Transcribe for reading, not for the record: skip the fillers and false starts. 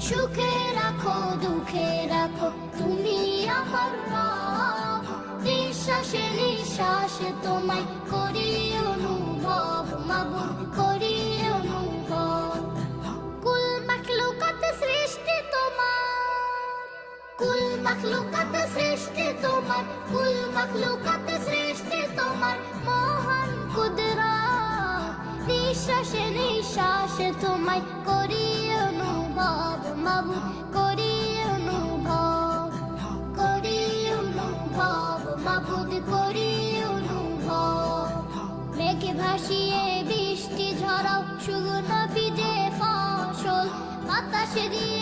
সুখে রাখো দুঃখে রাখো তুমি আমার রব। নিঃশ্বাসে নিঃশ্বাসে তোমায় করি অনুভব, মাবুদ করি অনুভব। কুল মাখলুকাত সৃষ্টি তোমার, কুল মাখলুকাত সৃষ্টি তোমার, কুল মাখলুকাত সৃষ্টি তোমার মহান কুদরত। নিঃশ্বাসে নিঃশ্বাসে তোমায় করি অনুভব, মাবুদ করি অনুভব, করি অনুভব, মাবুদ করি অনুভব। মেঘে ভাসিয়ে বৃষ্টি ঝরাও, শুকনো ভিজে ফসল বাতাসে দিয়ে